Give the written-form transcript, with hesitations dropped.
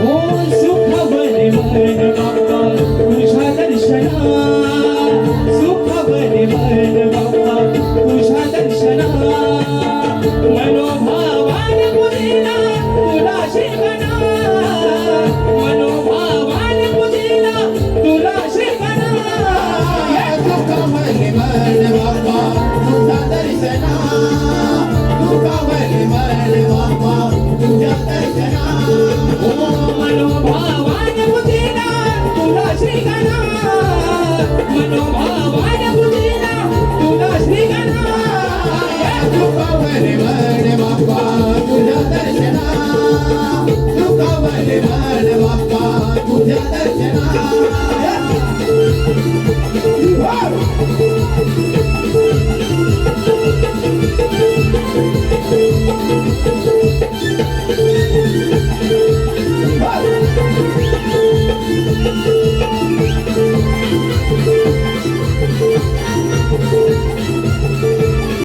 ओ सुख बरे मन बाप्पा तुझ्या दर्शना सुख बरे मन बाप्पा तुझ्या दर्शना मनोभावाने पुजिला तुला शिकना मनोभावाने पुजिला तुला शिकना सुख बरे मन बाप्पा तुझ्या दर्शना सुख बरे मन बाप्पा तुझ्या दर्शना मनोभावाने पुजिला तुला श्रीगणा मनोभावाने पुजिला तुला श्रीगणा सुख बरे मन बाप्पा तुझ्या दर्शना सुख बरे मन बाप्पा तुझ्या दर्शना